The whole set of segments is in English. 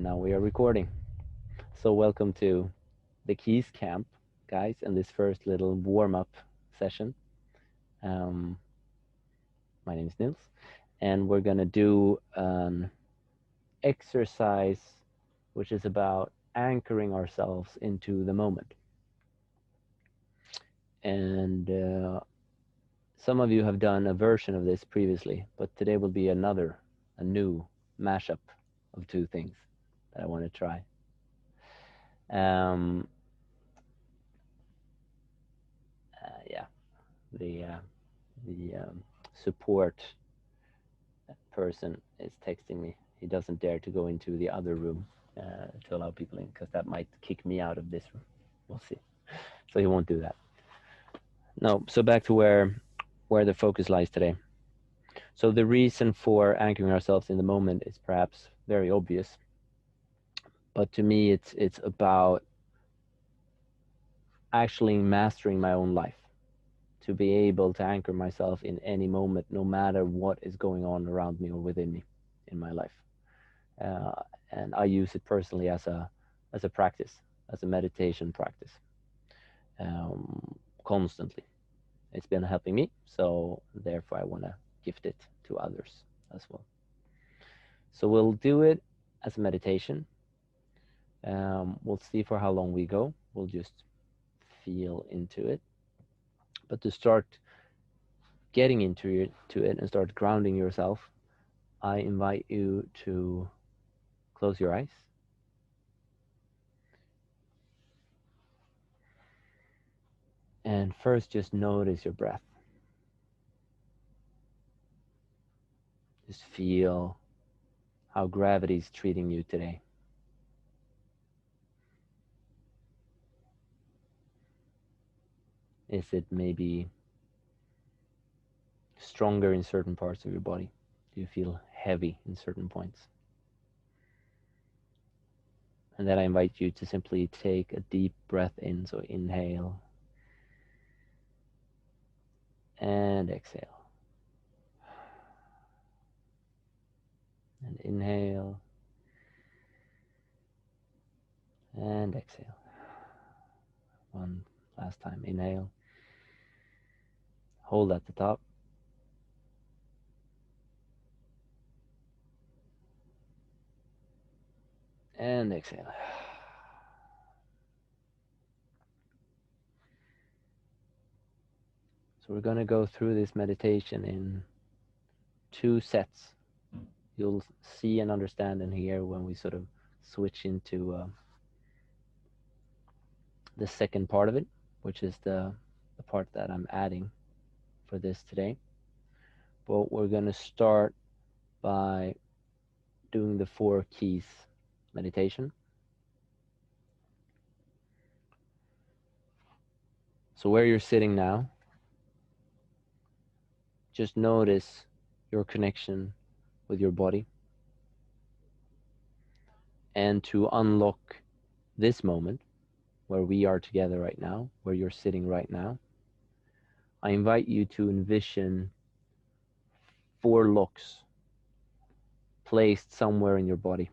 now we are recording. So welcome to the Keys Camp, guys, and this first little warm-up session. Um, my name is Nils, and we're gonna do an exercise which is about anchoring ourselves into the moment. And some of you have done a version of this previously, but today will be a new mashup of two things that I want to try. Um, yeah, the support person is texting me. He doesn't dare to go into the other room to allow people in because that might kick me out of this room. We'll see. So he won't do that. No. So back to where the focus lies today. So the reason for anchoring ourselves in the moment is perhaps very obvious, but to me, it's about actually mastering my own life, to be able to anchor myself in any moment, no matter what is going on around me or within me in my life. And I use it personally as a practice, as a meditation practice, constantly. It's been helping me, so therefore I want to gift it to others as well. So we'll do it as a meditation. We'll see for how long we go. We'll just feel into it. But to start getting into it and start grounding yourself, I invite you to close your eyes. And first, just notice your breath. Just feel how gravity is treating you today. Is it maybe stronger in certain parts of your body? Do you feel heavy in certain points? And then I invite you to simply take a deep breath in. So inhale and exhale. And inhale and exhale. One last time. Inhale. Hold at the top. And exhale. So we're going to go through this meditation in 2 sets. You'll see and understand and hear when we sort of switch into the second part of it, which is the part that I'm adding for this today. But we're going to start by doing the 4 keys meditation. So where you're sitting now, just notice your connection with your body. And to unlock this moment where we are together right now, where you're sitting right now, I invite you to envision 4 locks placed somewhere in your body.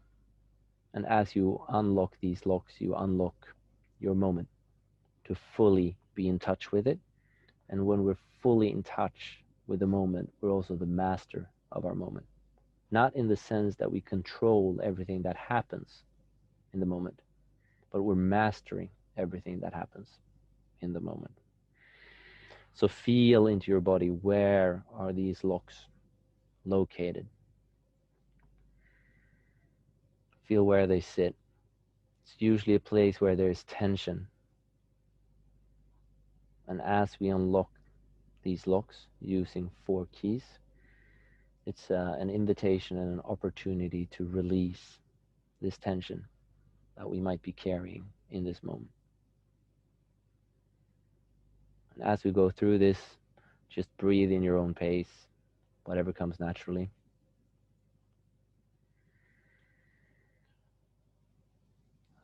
And as you unlock these locks, you unlock your moment to fully be in touch with it. And when we're fully in touch with the moment, we're also the master of our moment. Not in the sense that we control everything that happens in the moment, but we're mastering everything that happens in the moment. So feel into your body, where are these locks located? Feel where they sit. It's usually a place where there's tension. And as we unlock these locks using 4 keys, it's an invitation and an opportunity to release this tension that we might be carrying in this moment. And as we go through this, just breathe in your own pace, whatever comes naturally.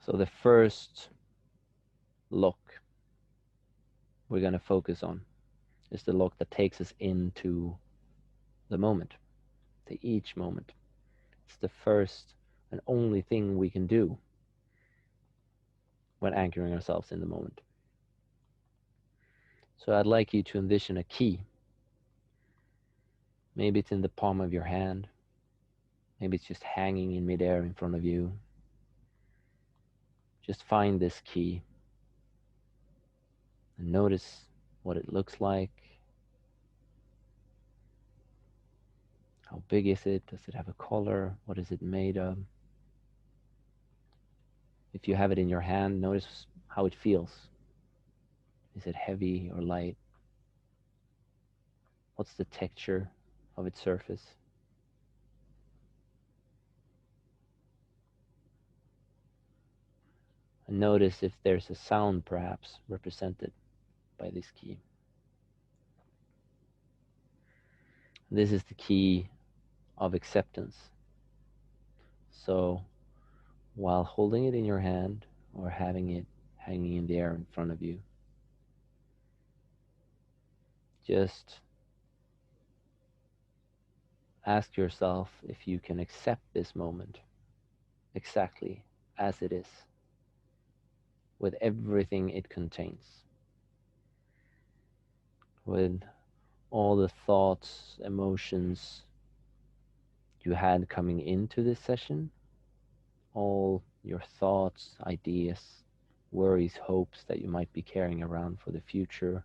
So the first lock we're going to focus on is the lock that takes us into the moment, to each moment. It's the first and only thing we can do when anchoring ourselves in the moment. So I'd like you to envision a key. Maybe it's in the palm of your hand. Maybe it's just hanging in midair in front of you. Just find this key and notice what it looks like. How big is it? Does it have a color? What is it made of? If you have it in your hand, notice how it feels. Is it heavy or light? What's the texture of its surface? And notice if there's a sound perhaps represented by this key. This is the key of acceptance. So while holding it in your hand or having it hanging in the air in front of you, just ask yourself if you can accept this moment exactly as it is, with everything it contains, with all the thoughts, emotions you had coming into this session, all your thoughts, ideas, worries, hopes that you might be carrying around for the future,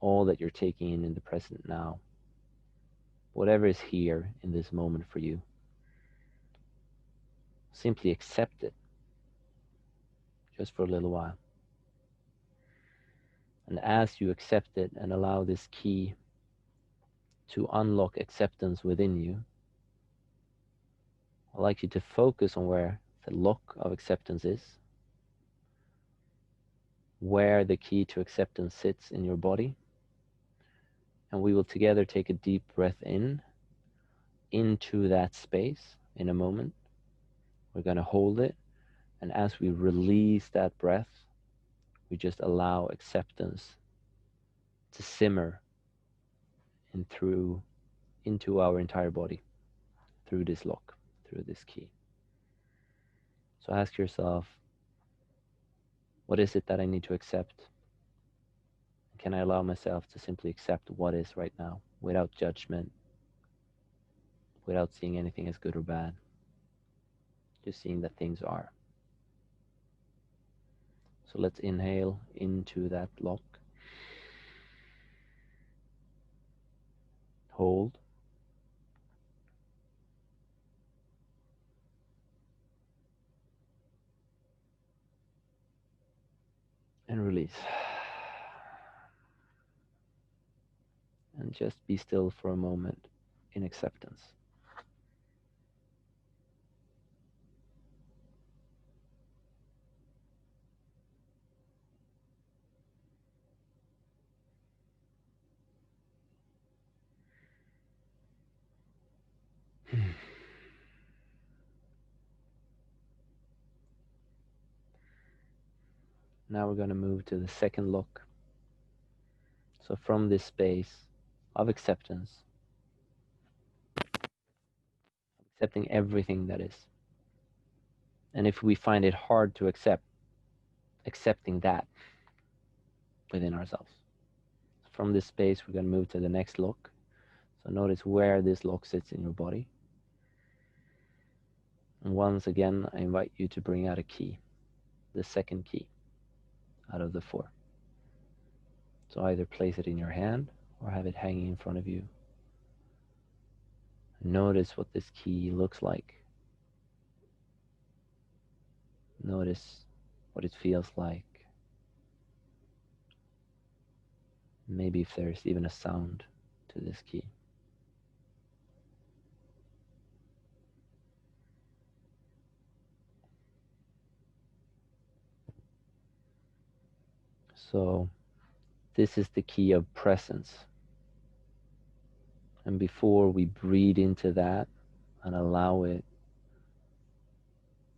all that you're taking in the present now, whatever is here in this moment for you, simply accept it just for a little while. And as you accept it and allow this key to unlock acceptance within you, I'd like you to focus on where the lock of acceptance is, where the key to acceptance sits in your body. And we will together take a deep breath in into that space in a moment. We're going to hold it. And as we release that breath, we just allow acceptance to simmer and through into our entire body through this lock, through this key. So ask yourself, what is it that I need to accept? Can I allow myself to simply accept what is right now without judgment, without seeing anything as good or bad, just seeing that things are. So let's inhale into that lock. Hold. And release. And just be still for a moment in acceptance. Now we're going to move to the second lock. So from this space of acceptance, accepting everything that is. And if we find it hard to accept, accepting that within ourselves. From this space, we're going to move to the next lock. So notice where this lock sits in your body. And once again, I invite you to bring out a key, the second key out of the four. So either place it in your hand or have it hanging in front of you. Notice what this key looks like. Notice what it feels like. Maybe if there's even a sound to this key. So this is the key of presence. And before we breathe into that and allow it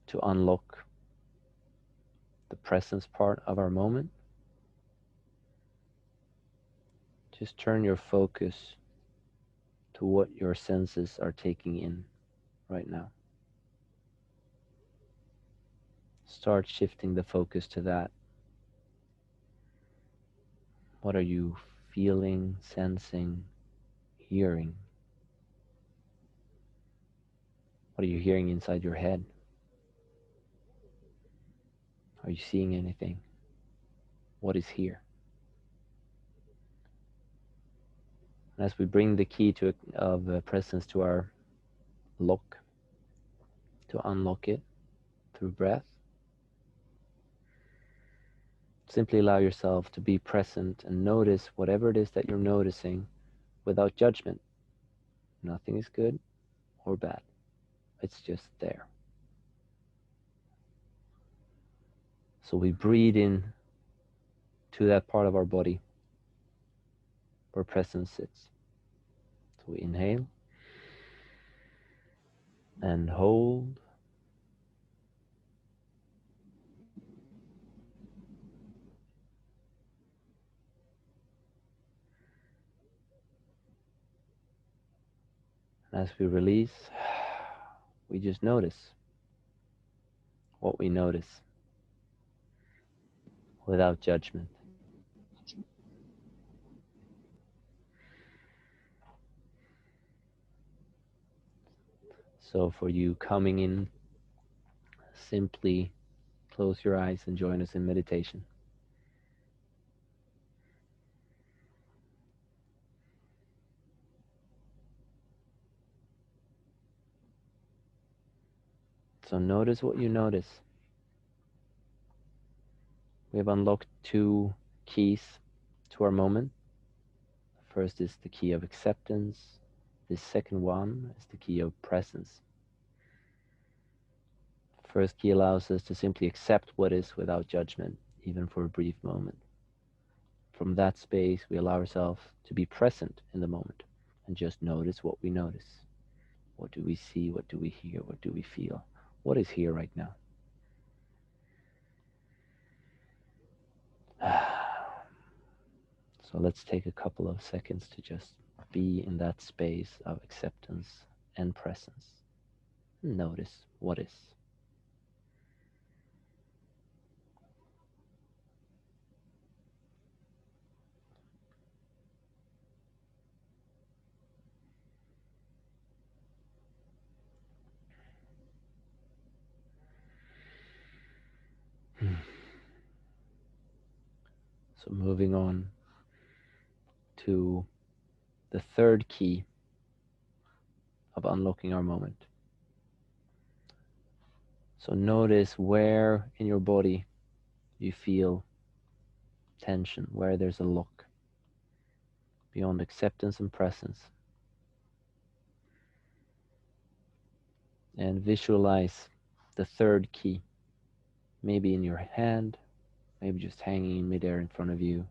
to unlock the presence part of our moment, just turn your focus to what your senses are taking in right now. Start shifting the focus to that. What are you feeling, sensing, hearing? What are you hearing inside your head? Are you seeing anything? What is here? And as we bring the key of presence to our lock, to unlock it through breath, simply allow yourself to be present and notice whatever it is that you're noticing without judgment. Nothing is good or bad. It's just there. So we breathe in to that part of our body where presence sits. So we inhale and hold. And as we release, we just notice what we notice without judgment. So for you coming in, simply close your eyes and join us in meditation. So notice what you notice. We have unlocked two keys to our moment. First is the key of acceptance. The second one is the key of presence. First key allows us to simply accept what is without judgment, even for a brief moment. From that space, we allow ourselves to be present in the moment and just notice what we notice. What do we see? What do we hear? What do we feel? What is here right now? So let's take a couple of seconds to just be in that space of acceptance and presence. Notice what is. So moving on to the third key of unlocking our moment. So notice where in your body you feel tension, where there's a lock beyond acceptance and presence. And visualize the third key, maybe in your hand, maybe just hanging in midair in front of you.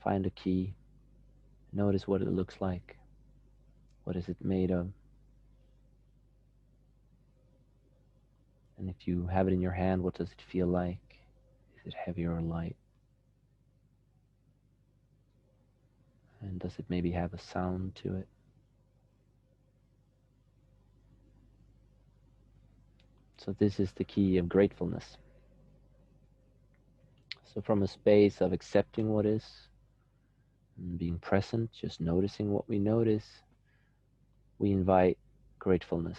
Find a key, notice what it looks like. What is it made of? And if you have it in your hand, what does it feel like? Is it heavy or light? And does it maybe have a sound to it? So this is the key of gratefulness. So from a space of accepting what is, and being present, just noticing what we notice, we invite gratefulness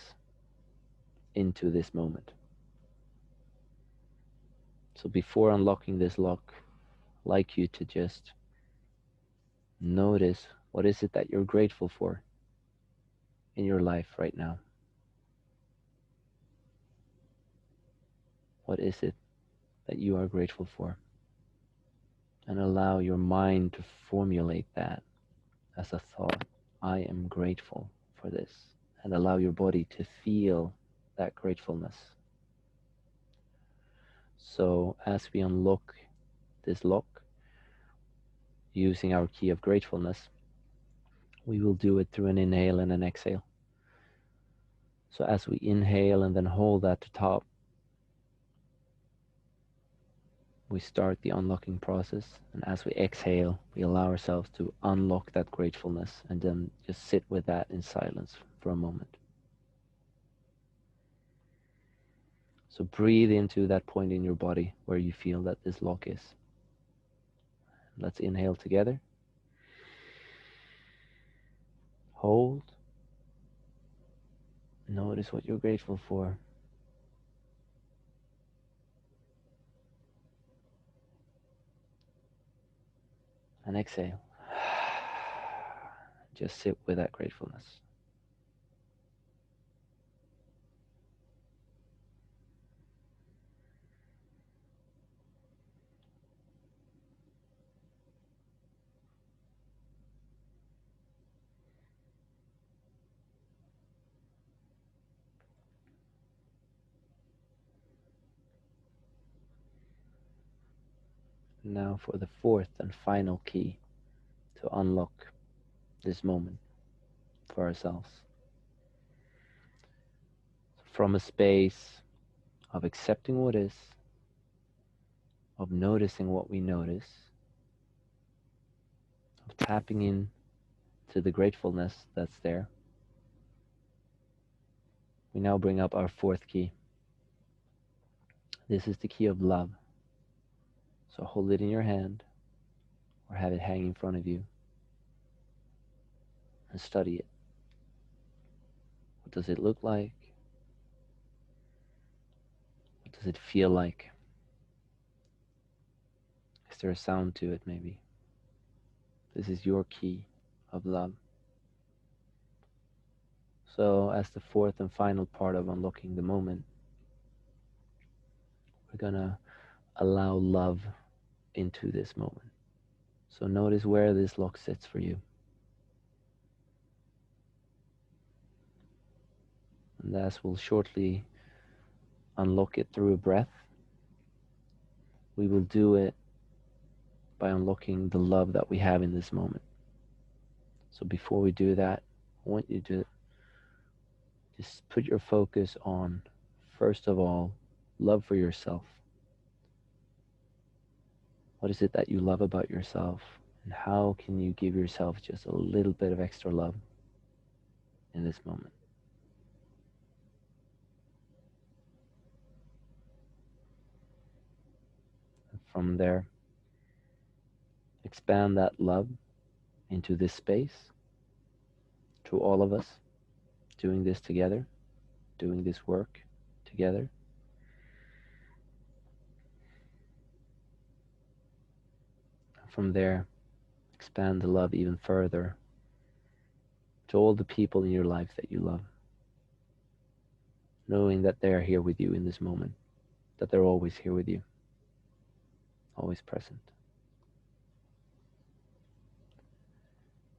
into this moment. So before unlocking this lock, I'd like you to just notice what is it that you're grateful for in your life right now. What is it that you are grateful for? And allow your mind to formulate that as a thought. I am grateful for this. And allow your body to feel that gratefulness. So as we unlock this lock, using our key of gratefulness, we will do it through an inhale and an exhale. So as we inhale and then hold that to top, we start the unlocking process. And as we exhale, we allow ourselves to unlock that gratefulness and then just sit with that in silence for a moment. So breathe into that point in your body where you feel that this lock is. Let's inhale together. Hold. Notice what you're grateful for. And exhale. Just sit with that gratefulness. Now for the fourth and final key to unlock this moment for ourselves. From a space of accepting what is, of noticing what we notice, of tapping in to the gratefulness that's there, we now bring up our fourth key. This is the key of love. So hold it in your hand or have it hang in front of you and study it. What does it look like? What does it feel like? Is there a sound to it maybe? This is your key of love. So as the fourth and final part of unlocking the moment, we're gonna allow love into this moment. So notice where this lock sits for you. And as we'll shortly unlock it through a breath, we will do it by unlocking the love that we have in this moment. So before we do that, I want you to just put your focus on, first of all, love for yourself. What is it that you love about yourself? And how can you give yourself just a little bit of extra love in this moment? And from there, expand that love into this space, to all of us doing this together, doing this work together. And from there, expand the love even further to all the people in your life that you love, knowing that they are here with you in this moment, that they're always here with you, always present.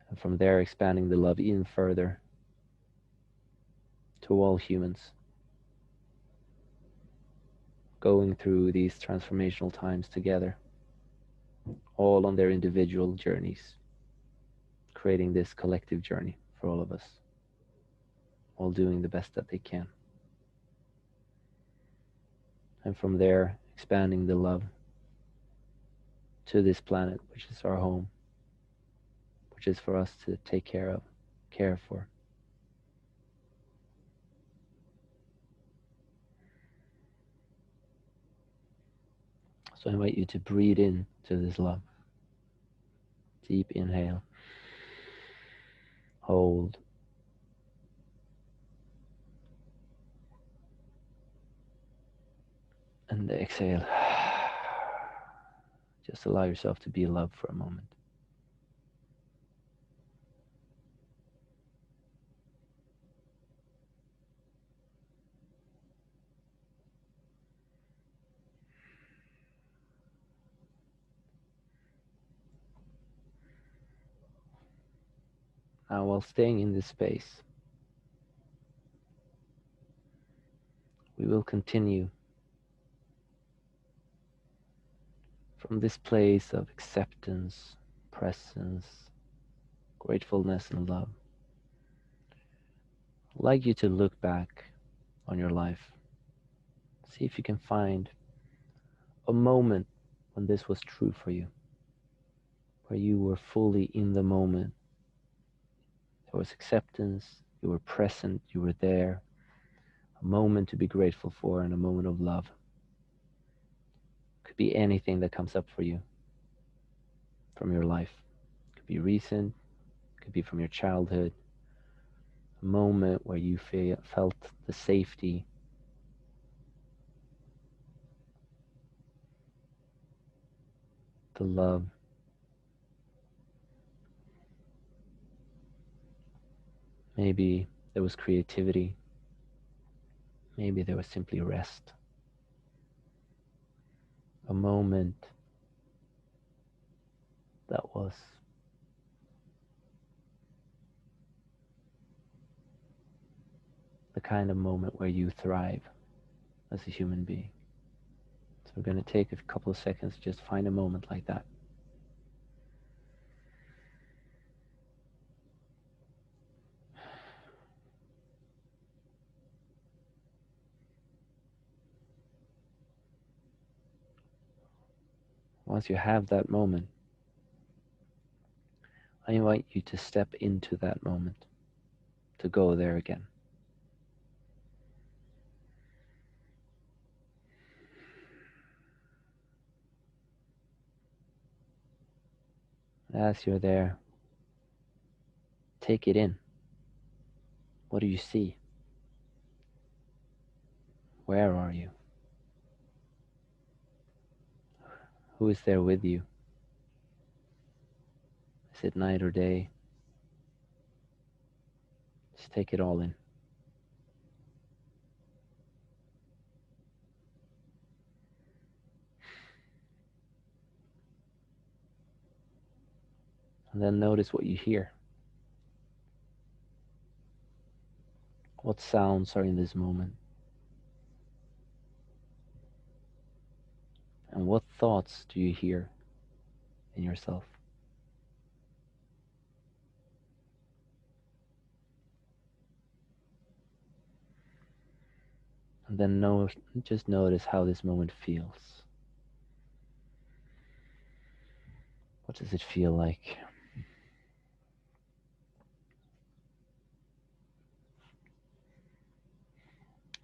And from there, expanding the love even further to all humans going through these transformational times together, all on their individual journeys, creating this collective journey for all of us, all doing the best that they can. And from there, expanding the love to this planet, which is our home, which is for us to take care of, care for. So I invite you to breathe in to this love. Deep inhale. Hold. And exhale. Just allow yourself to be loved for a moment. Now, while staying in this space, we will continue from this place of acceptance, presence, gratefulness, and love. I'd like you to look back on your life. See if you can find a moment when this was true for you, where you were fully in the moment. There was acceptance, you were present, you were there. A a moment to be grateful for, and a moment of love. Could be anything that comes up for you from your life. Could be recent, could be from your childhood, a moment where you felt the safety, the love. Maybe there was creativity. Maybe there was simply rest. A moment that was the kind of moment where you thrive as a human being. So we're going to take a couple of seconds to just find a moment like that. Once you have that moment, I invite you to step into that moment, to go there again. As you're there, take it in. What do you see? Where are you? Who is there with you? Is it night or day? Just take it all in. And then notice what you hear. What sounds are in this moment? And what thoughts do you hear in yourself? And then just notice how this moment feels. What does it feel like?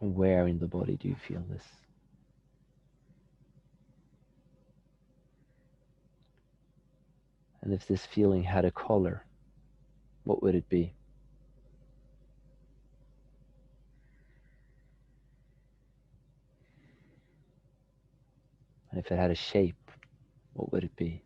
Where in the body do you feel this? And if this feeling had a color, what would it be? And if it had a shape, what would it be?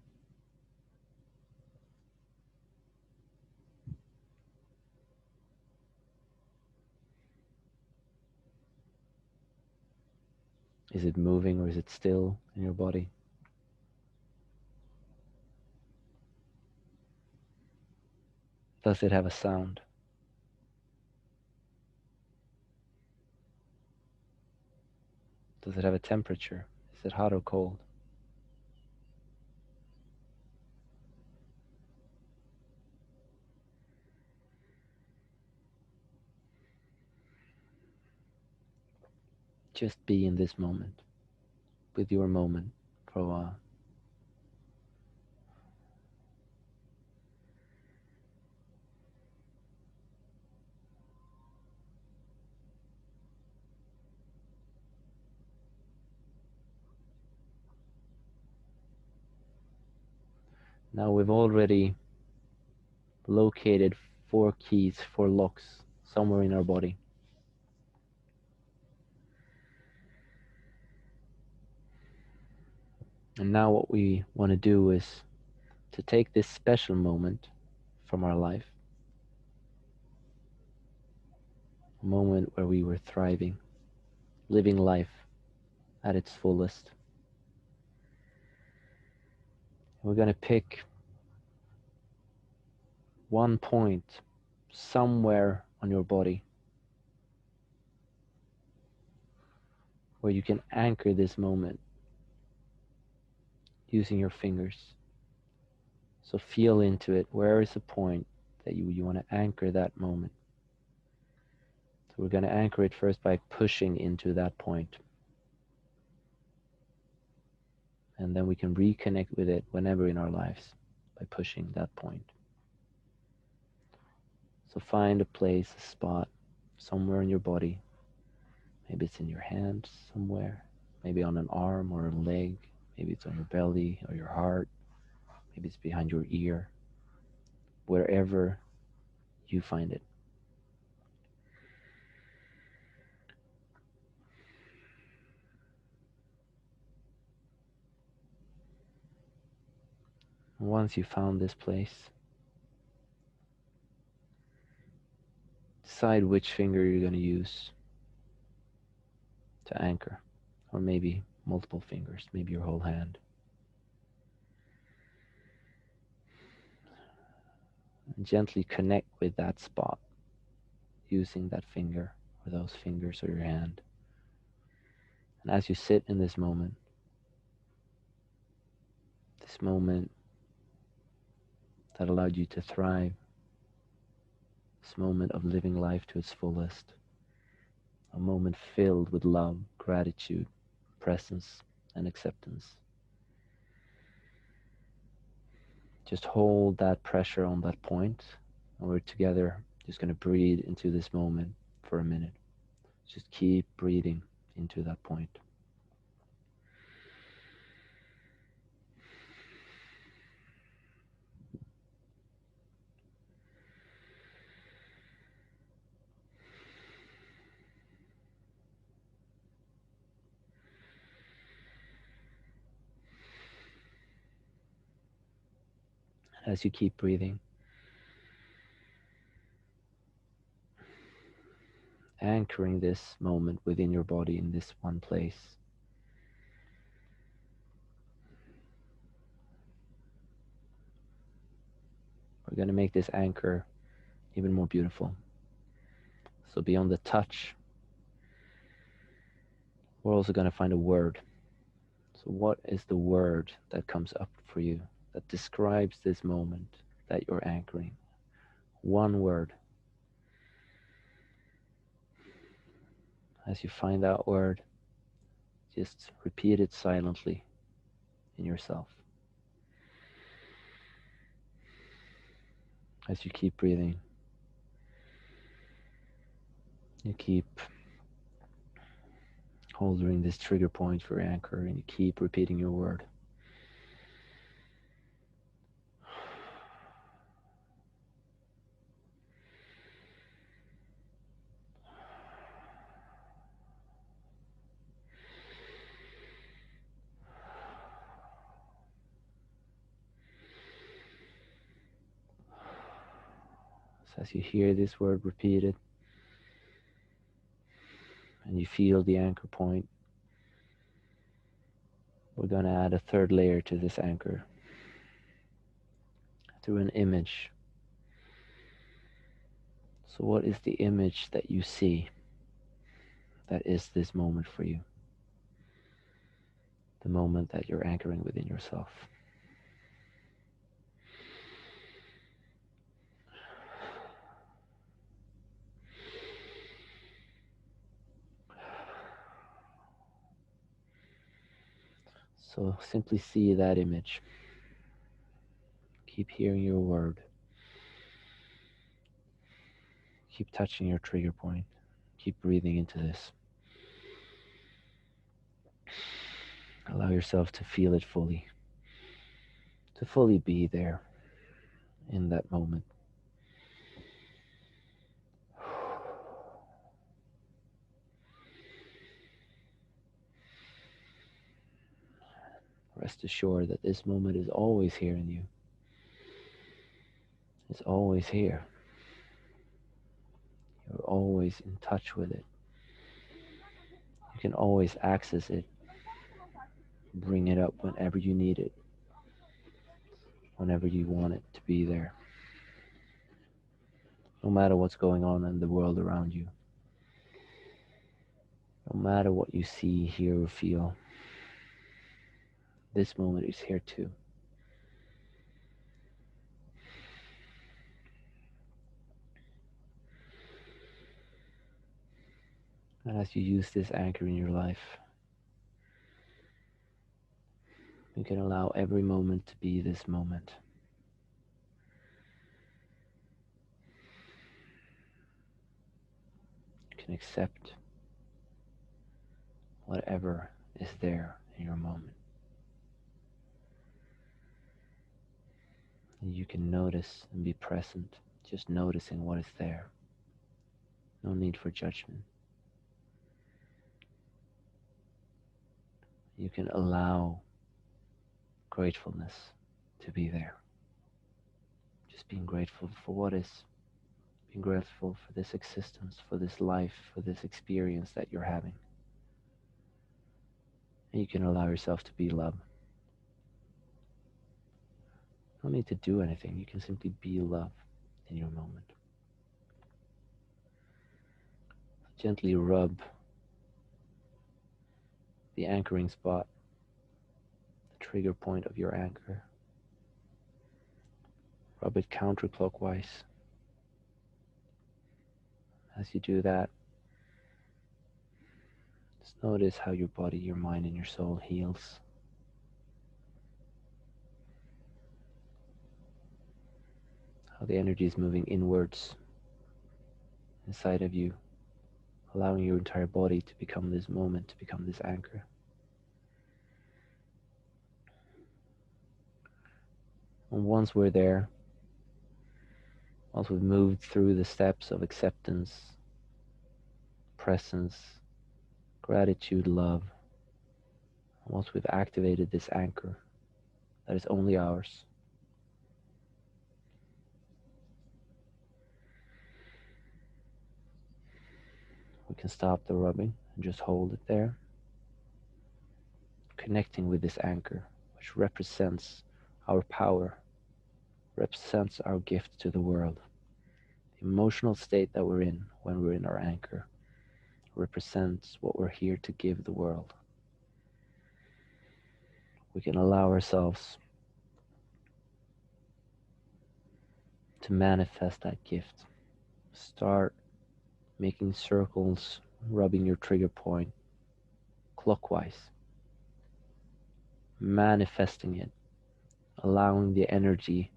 Is it moving or is it still in your body? Does it have a sound? Does it have a temperature? Is it hot or cold? Just be in this moment, with your moment for a while. Now we've already located 4 keys, 4 locks somewhere in our body. And now what we want to do is to take this special moment from our life, a moment where we were thriving, living life at its fullest. And we're going to pick one point somewhere on your body where you can anchor this moment using your fingers. So feel into it. Where is the point that you want to anchor that moment? So we're going to anchor it first by pushing into that point. And then we can reconnect with it whenever in our lives by pushing that point. So find a place, a spot, somewhere in your body Maybe it's in your hand somewhere, maybe on an arm or a leg, maybe it's on your belly or your heart, maybe it's behind your ear, wherever you find it. Once you found this place, decide which finger you're going to use to anchor, or maybe multiple fingers, maybe your whole hand. And gently connect with that spot using that finger or those fingers or your hand. And as you sit in this moment that allowed you to thrive, this moment of living life to its fullest, a moment filled with love, gratitude, presence, and acceptance. Just hold that pressure on that point, and we're together just going to breathe into this moment for a minute. Just keep breathing into that point. As you keep breathing, anchoring this moment within your body in this one place. We're going to make this anchor even more beautiful. So beyond the touch, we're also going to find a word. So what is the word that comes up for you that describes this moment that you're anchoring? One word. As you find that word, just repeat it silently in yourself. As you keep breathing, you keep holding this trigger point for your anchor, and you keep repeating your word. So as you hear this word repeated, and you feel the anchor point, we're going to add a third layer to this anchor through an image. So what is the image that you see that is this moment for you? The moment that you're anchoring within yourself. So simply see that image. Keep hearing your word. Keep touching your trigger point. Keep breathing into this. Allow yourself to feel it fully. To fully be there in that moment. Rest assured that this moment is always here in you. It's always here. You're always in touch with it. You can always access it. Bring it up whenever you need it. Whenever you want it to be there. No matter what's going on in the world around you. No matter what you see, hear, or feel. This moment is here too. And as you use this anchor in your life, you can allow every moment to be this moment. You can accept whatever is there in your moment. And you can notice and be present, just noticing what is there. No need for judgment. You can allow gratefulness to be there. Just being grateful for what is, being grateful for this existence, for this life, for this experience that you're having. And you can allow yourself to be love. You don't need to do anything. You can simply be love in your moment. Gently rub the anchoring spot, the trigger point of your anchor. Rub it counterclockwise. As you do that, just notice how your body, your mind, and your soul heals. How the energy is moving inwards inside of you, allowing your entire body to become this moment, to become this anchor. And once we're there, once we've moved through the steps of acceptance, presence, gratitude, love, once we've activated this anchor that is only ours, we can stop the rubbing and just hold it there, connecting with this anchor, which represents our power, represents our gift to the world. The emotional state that we're in when we're in our anchor represents what we're here to give the world. We can allow ourselves to manifest that gift. Start making circles, rubbing your trigger point clockwise, manifesting it, allowing the energy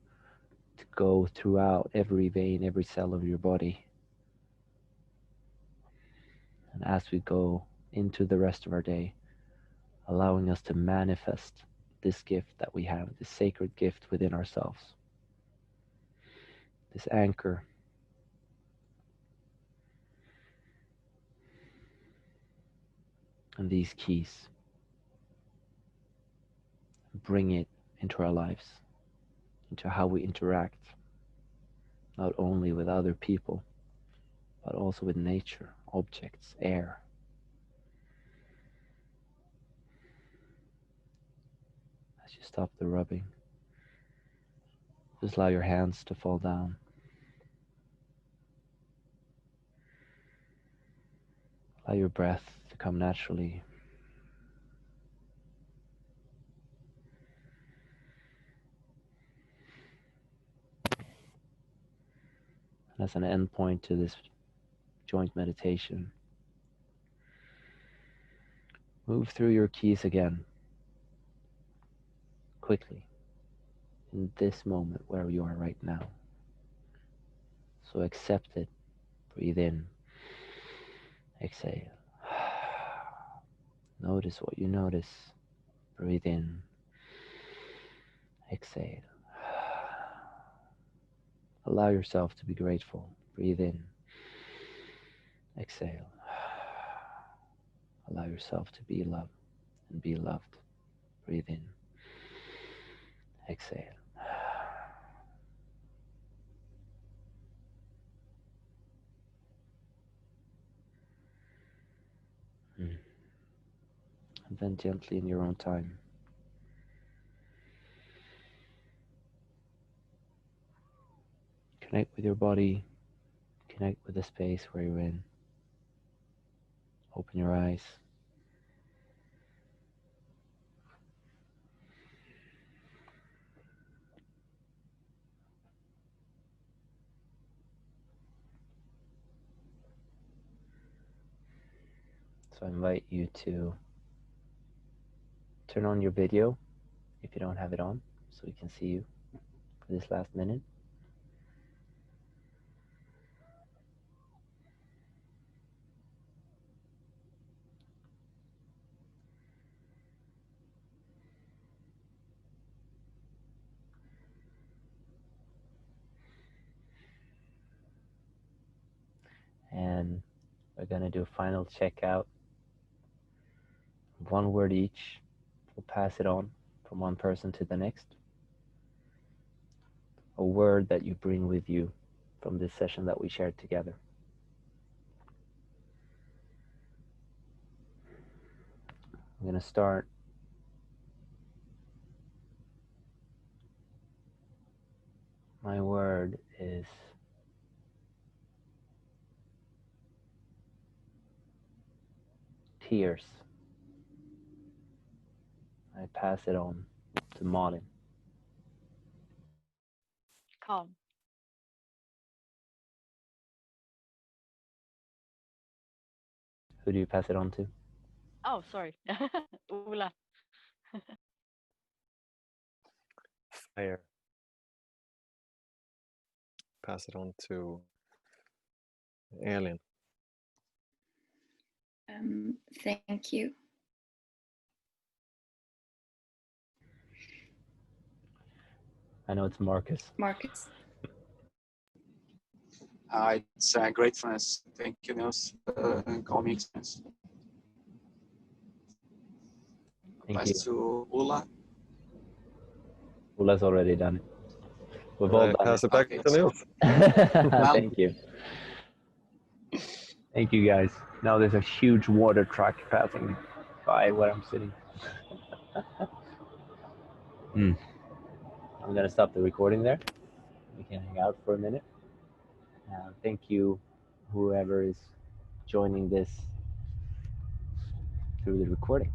to go throughout every vein, every cell of your body. And as we go into the rest of our day, allowing us to manifest this gift that we have, this sacred gift within ourselves, this anchor. And these keys, bring it into our lives, into how we interact, not only with other people, but also with nature, objects, air. As you stop the rubbing, just allow your hands to fall down. Allow your breath to come naturally. And as an endpoint to this joint meditation, move through your keys again, quickly, in this moment where you are right now. So accept it, breathe in, exhale. Notice what you notice, breathe in, exhale. Allow yourself to be grateful, breathe in, exhale. Allow yourself to be loved and be loved, breathe in, exhale. And then gently in your own time, connect with your body, connect with the space where you're in. Open your eyes. So I invite you to turn on your video if you don't have it on, so we can see you for this last minute. And we're going to do a final checkout. One word each. We'll pass it on from one person to the next. A word that you bring with you from this session that we shared together. I'm going to start. My word is tears. I pass it on to Malin. Calm. Who do you pass it on to? Oh, sorry. Ola. Fire. Pass it on to Elin. Thank you. I know it's Marcus. Marcus. It's gratefulness. Thank you, Nils. Calming experience. Thank you. Applies to Ula. Ula's already done it. We've all done Pass it. it back Okay, to Nils. Thank you. Thank you, guys. Now there's a huge water truck passing by where I'm sitting. I'm going to stop the recording there. We can hang out for a minute. Thank you, whoever is joining this through the recording.